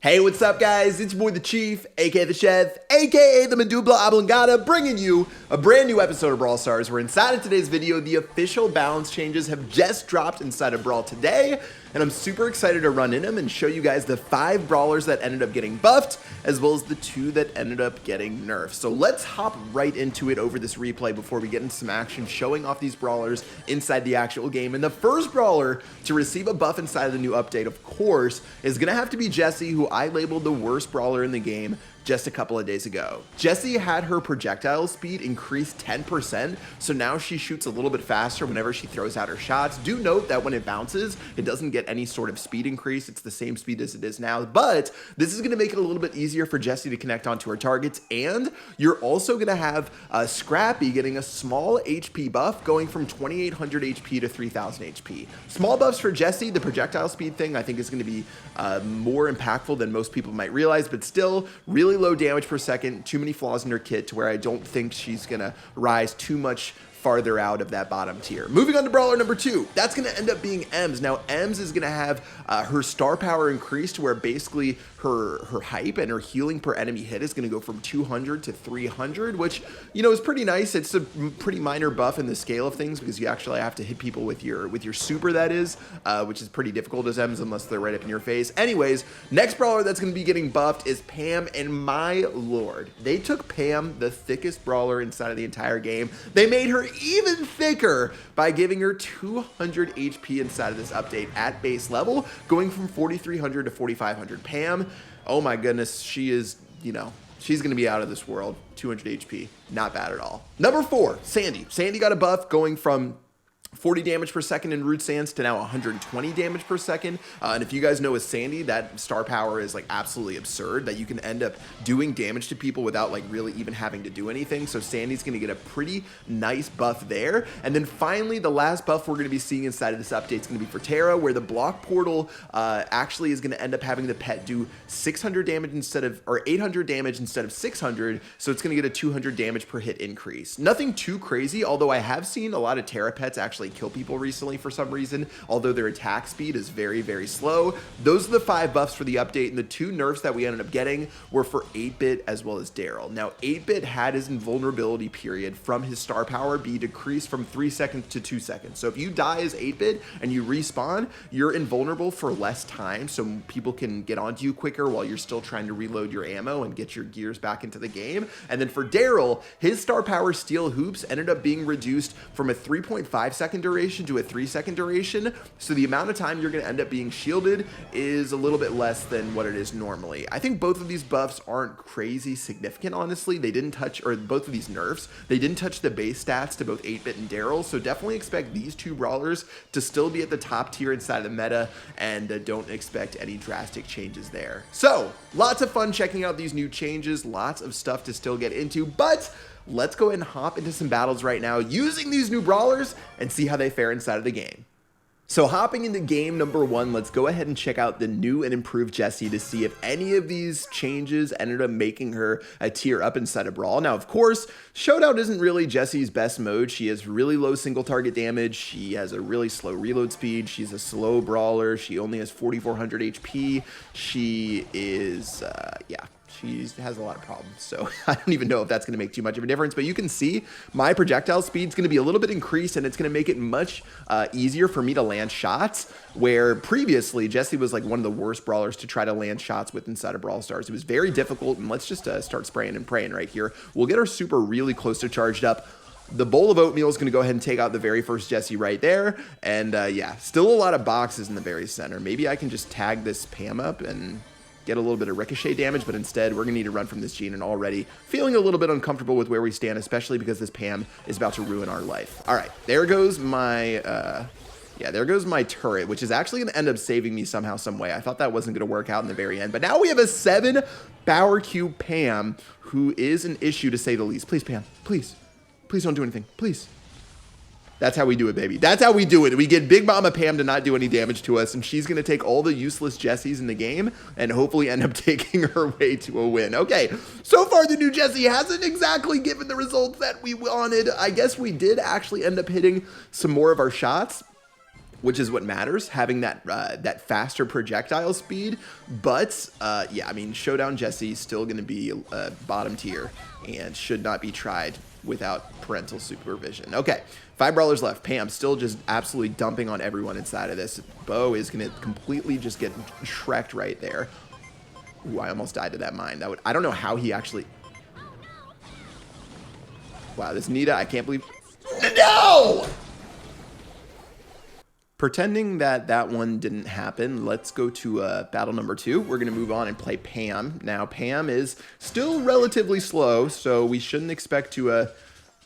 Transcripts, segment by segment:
Hey, what's up, guys? It's your boy, the Chief, aka the Chef, aka the Medulla Oblongata, bringing you a brand new episode of Brawl Stars, where inside of today's video, the official balance changes have just dropped inside of Brawl today, and I'm super excited to run in them and show you guys the 5 brawlers that ended up getting buffed, as well as the 2 that ended up getting nerfed. So let's hop right into it over this replay before we get into some action, showing off these brawlers inside the actual game. And the first brawler to receive a buff inside of the new update, of course, is going to have to be Jessie, who I labeled the worst brawler in the game just a couple of days ago. Jessie had her projectile speed increased 10%, so now she shoots a little bit faster whenever she throws out her shots. Do note that when it bounces, it doesn't get any sort of speed increase. It's the same speed as it is now, but this is gonna make it a little bit easier for Jessie to connect onto her targets, and you're also gonna have Scrappy getting a small HP buff going from 2800 HP to 3000 HP. Small buffs for Jessie. The projectile speed thing I think is gonna be more impactful than most people might realize, but still really low damage per second, too many flaws in her kit to where I don't think she's gonna rise too much farther out of that bottom tier. Moving on to brawler number 2, that's gonna end up being Ems. Now Ems is gonna have her star power increased to where basically her hype and her healing per enemy hit is gonna go from 200 to 300, which, you know, is pretty nice. It's a pretty minor buff in the scale of things because you actually have to hit people with your super, that is, which is pretty difficult as Ems unless they're right up in your face. Anyways, next brawler that's gonna be getting buffed is Pam, and my lord, they took Pam, the thickest brawler inside of the entire game. They made her even thicker by giving her 200 HP inside of this update at base level, going from 4300 to 4500. Pam, oh my goodness, she is, you know, she's going to be out of this world. 200 HP, not bad at all. Number 4, Sandy. Sandy got a buff going from 40 damage per second in Root Sands to now 120 damage per second. And if you guys know with Sandy, that star power is like absolutely absurd, that you can end up doing damage to people without like really even having to do anything. So Sandy's going to get a pretty nice buff there. And then finally, the last buff we're going to be seeing inside of this update is going to be for Tara, where the block portal actually is going to end up having the pet do 600 damage instead of, or 800 damage instead of 600. So it's going to get a 200 damage per hit increase. Nothing too crazy, although I have seen a lot of Tara pets actually kill people recently for some reason, although their attack speed is very, very slow. Those are the 5 buffs for the update, and the 2 nerfs that we ended up getting were for 8-Bit as well as Daryl. Now, 8-Bit had his invulnerability period from his star power be decreased from 3 seconds to 2 seconds. So if you die as 8-Bit and you respawn, you're invulnerable for less time, so people can get onto you quicker while you're still trying to reload your ammo and get your gears back into the game. And then for Daryl, his star power Steel Hoops ended up being reduced from a 3.5 second duration to a 3 second duration, so the amount of time you're going to end up being shielded is a little bit less than what it is normally. I think both of these buffs aren't crazy significant, honestly. They didn't touch, or both of these nerfs, they didn't touch the base stats to both 8-Bit and Daryl, so definitely expect these 2 brawlers to still be at the top tier inside of the meta, and don't expect any drastic changes there. So lots of fun checking out these new changes, lots of stuff to still get into, but let's go ahead and hop into some battles right now using these new brawlers and see how they fare inside of the game. So hopping into game number 1, let's go ahead and check out the new and improved Jessie to see if any of these changes ended up making her a tier up inside of Brawl. Now, of course, Showdown isn't really Jessie's best mode. She has really low single target damage. She has a really slow reload speed. She's a slow brawler. She only has 4400 HP. She is, she has a lot of problems, so I don't even know if that's going to make too much of a difference, but you can see my projectile speed is going to be a little bit increased, and it's going to make it much easier for me to land shots, where previously Jessie was like one of the worst brawlers to try to land shots with inside of Brawl Stars. It was very difficult, and let's just start spraying and praying right here. We'll get our super really close to charged up. The bowl of oatmeal is going to go ahead and take out the very first Jessie right there, and yeah, still a lot of boxes in the very center. Maybe I can just tag this Pam up and get a little bit of ricochet damage, but instead we're gonna need to run from this Gene, and already feeling a little bit uncomfortable with where we stand, especially because this Pam is about to ruin our life. All right, there goes my there goes my turret, which is actually going to end up saving me somehow, some way. I thought that wasn't going to work out in the very end, but now we have a 7 power cube Pam, who is an issue to say the least. Please, Pam, please don't do anything, please. That's how we do it, baby. That's how we do it. We get Big Mama Pam to not do any damage to us, and she's going to take all the useless Jessies in the game and hopefully end up taking her way to a win. Okay, so far the new Jessie hasn't exactly given the results that we wanted. I guess we did actually end up hitting some more of our shots. which is what matters, having that that faster projectile speed. But yeah, I mean, Showdown Jesse's still going to be bottom tier and should not be tried without parental supervision. Okay, 5 brawlers left. Pam still just absolutely dumping on everyone inside of this. Bo is going to completely just get shreked right there. Ooh, I almost died to that mine. I don't know how he actually... Wow, this Nita, I can't believe... No! Pretending that that one didn't happen, let's go to battle number 2. We're going to move on and play Pam. Now, Pam is still relatively slow, so we shouldn't expect to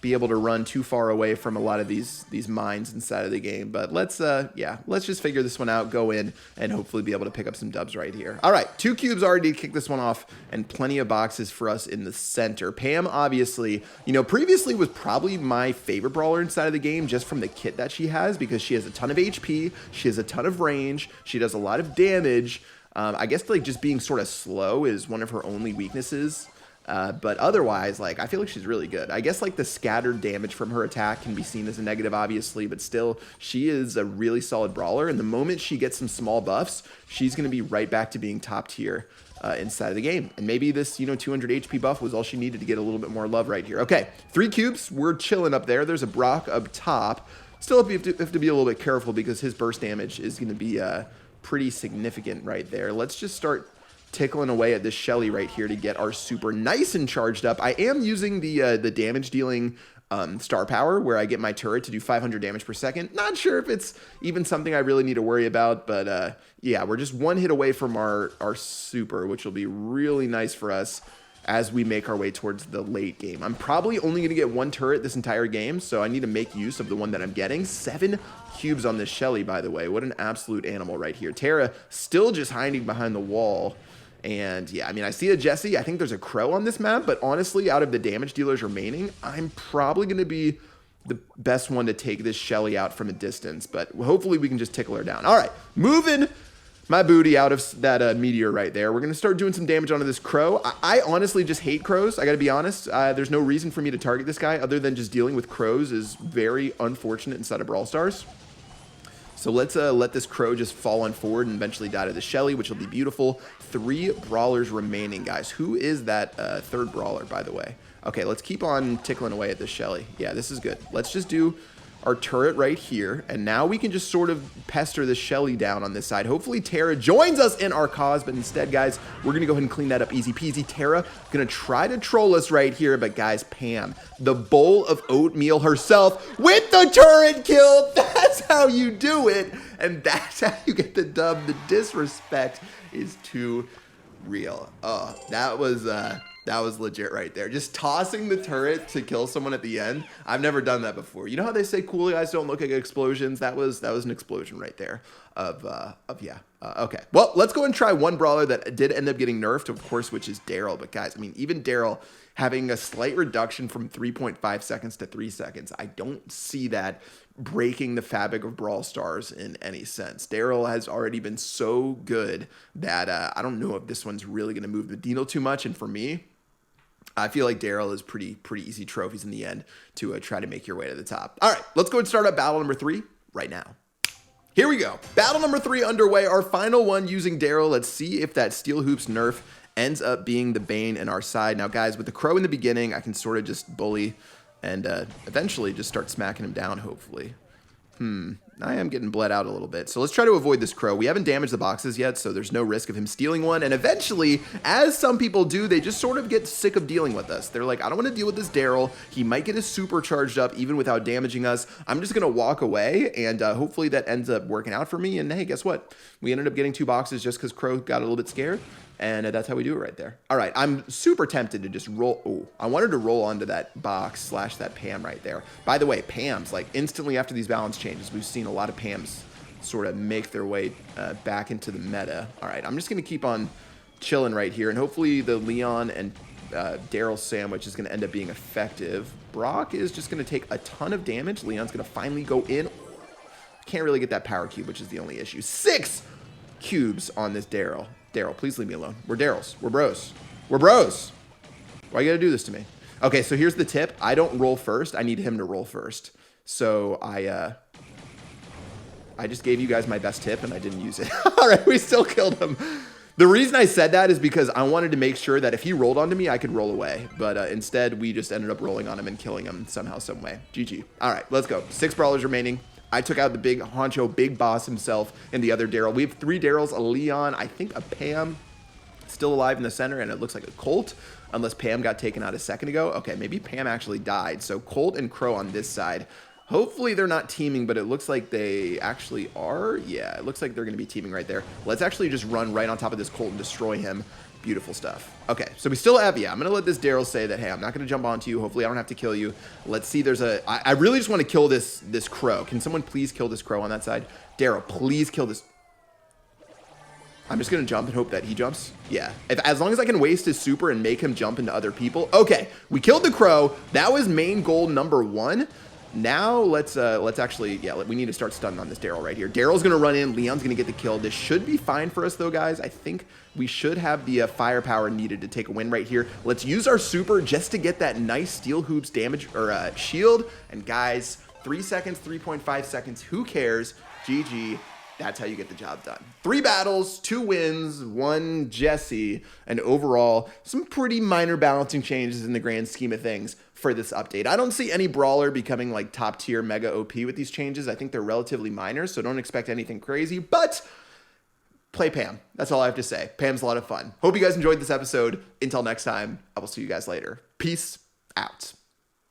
be able to run too far away from a lot of these mines inside of the game. But let's just figure this one out, go in, and hopefully be able to pick up some dubs right here. All right, 2 cubes already to kick this one off, and plenty of boxes for us in the center. Pam, obviously, you know, previously was probably my favorite brawler inside of the game just from the kit that she has, because she has a ton of HP, she has a ton of range, she does a lot of damage. I guess like just being sort of slow is one of her only weaknesses. But otherwise, like, I feel like she's really good. I guess, like, the scattered damage from her attack can be seen as a negative, obviously, but still, she is a really solid brawler, and the moment she gets some small buffs, she's going to be right back to being top tier inside of the game. And maybe this, you know, 200 HP buff was all she needed to get a little bit more love right here. Okay, 3 cubes. We're chilling up there. There's a Brock up top. Still have to be a little bit careful because his burst damage is going to be pretty significant right there. Let's just start tickling away at this Shelly right here to get our super nice and charged up. I am using the damage dealing star power where I get my turret to do 500 damage per second. Not sure if it's even something I really need to worry about, but yeah, we're just 1 hit away from our super, which will be really nice for us as we make our way towards the late game. I'm probably only going to get 1 turret this entire game, so I need to make use of the one that I'm getting. 7 cubes on this Shelly, by the way. What an absolute animal right here. Tara still just hiding behind the wall. And yeah, I mean, I see a Jessie. I think there's a Crow on this map, but honestly, out of the damage dealers remaining, I'm probably going to be the best one to take this Shelly out from a distance, but hopefully we can just tickle her down. All right, moving my booty out of that meteor right there. We're going to start doing some damage onto this Crow. I honestly just hate crows. I got to be honest. There's no reason for me to target this guy other than just dealing with crows is very unfortunate inside of Brawl Stars. So let's let this Crow just fall on forward and eventually die to the Shelly, which will be beautiful. 3 brawlers remaining, guys. Who is that 3rd brawler, by the way? Okay, let's keep on tickling away at this Shelly. Yeah, this is good. Let's just do our turret right here, and now we can just sort of pester the Shelly down on this side. Hopefully Tara joins us in our cause, but instead, guys, we're going to go ahead and clean that up easy peasy. Tara going to try to troll us right here, but guys, Pam, the bowl of oatmeal herself with the turret kill. That's how you do it, and that's how you get the dub. The disrespect is too real. Oh, that was legit right there. Just tossing the turret to kill someone at the end. I've never done that before. You know how they say cool guys don't look at explosions? That was an explosion right there. Okay. Well, let's go and try one brawler that did end up getting nerfed, of course, which is Daryl. But guys, I mean, even Daryl having a slight reduction from 3.5 seconds to 3 seconds, I don't see that breaking the fabric of Brawl Stars in any sense. Daryl has already been so good that I don't know if this one's really going to move the needle too much. And for me, I feel like Daryl is pretty easy trophies in the end to try to make your way to the top. All right, let's go and start up battle number 3 right now. Here we go. Battle number 3 underway. Our final one using Daryl. Let's see if that Steel Hoops nerf ends up being the bane in our side. Now, guys, with the Crow in the beginning, I can sort of just bully and eventually just start smacking him down, hopefully. I am getting bled out a little bit. So let's try to avoid this Crow. We haven't damaged the boxes yet, so there's no risk of him stealing one. And eventually, as some people do, they just sort of get sick of dealing with us. They're like, I don't want to deal with this Daryl. He might get his super charged up even without damaging us. I'm just going to walk away, and hopefully that ends up working out for me. And hey, guess what? We ended up getting 2 boxes just because Crow got a little bit scared. And that's how we do it right there. All right, I'm super tempted to just roll. Oh, I wanted to roll onto that box / that Pam right there. By the way, Pams, like instantly after these balance changes, we've seen a lot of Pams sort of make their way back into the meta. All right, I'm just going to keep on chilling right here. And hopefully the Leon and Daryl sandwich is going to end up being effective. Brock is just going to take a ton of damage. Leon's going to finally go in. Can't really get that power cube, which is the only issue. 6 cubes on this Daryl. Daryl, please leave me alone. We're Daryls. We're bros. We're bros. Why you gotta do this to me? Okay, so here's the tip. I don't roll first. I need him to roll first. So I I just gave you guys my best tip and I didn't use it. All right, we still killed him. The reason I said that is because I wanted to make sure that if he rolled onto me, I could roll away. But instead, we just ended up rolling on him and killing him somehow, some way. GG. All right, let's go. 6 brawlers remaining. I took out the big honcho, big boss himself, and the other Daryl. We have 3 Daryls, a Leon, I think a Pam, still alive in the center, and it looks like a Colt, unless Pam got taken out a second ago. Okay, maybe Pam actually died. So Colt and Crow on this side. Hopefully they're not teaming, but it looks like they actually are. Yeah, it looks like they're going to be teaming right there. Let's actually just run right on top of this Colt and destroy him. Beautiful stuff. Okay, so we still have, yeah, I'm going to let this Daryl say that, hey, I'm not going to jump onto you. Hopefully I don't have to kill you. Let's see, there's a, I really just want to kill this Crow. Can someone please kill this Crow on that side? Daryl, please kill this. I'm just going to jump and hope that he jumps. Yeah, as long as I can waste his super and make him jump into other people. Okay, we killed the Crow. That was main goal number 1. Now let's actually, yeah, we need to start stunning on this Daryl right here. Daryl's going to run in. Leon's going to get the kill. This should be fine for us though, guys. I think we should have the firepower needed to take a win right here. Let's use our super just to get that nice steel hoops damage or shield. And guys, 3 seconds, 3.5 seconds. Who cares? GG. That's how you get the job done. 3 battles, 2 wins, 1 Jesse, and overall, some pretty minor balancing changes in the grand scheme of things for this update. I don't see any brawler becoming like top tier mega OP with these changes. I think they're relatively minor, so don't expect anything crazy, but play Pam. That's all I have to say. Pam's a lot of fun. Hope you guys enjoyed this episode. Until next time, I will see you guys later. Peace out.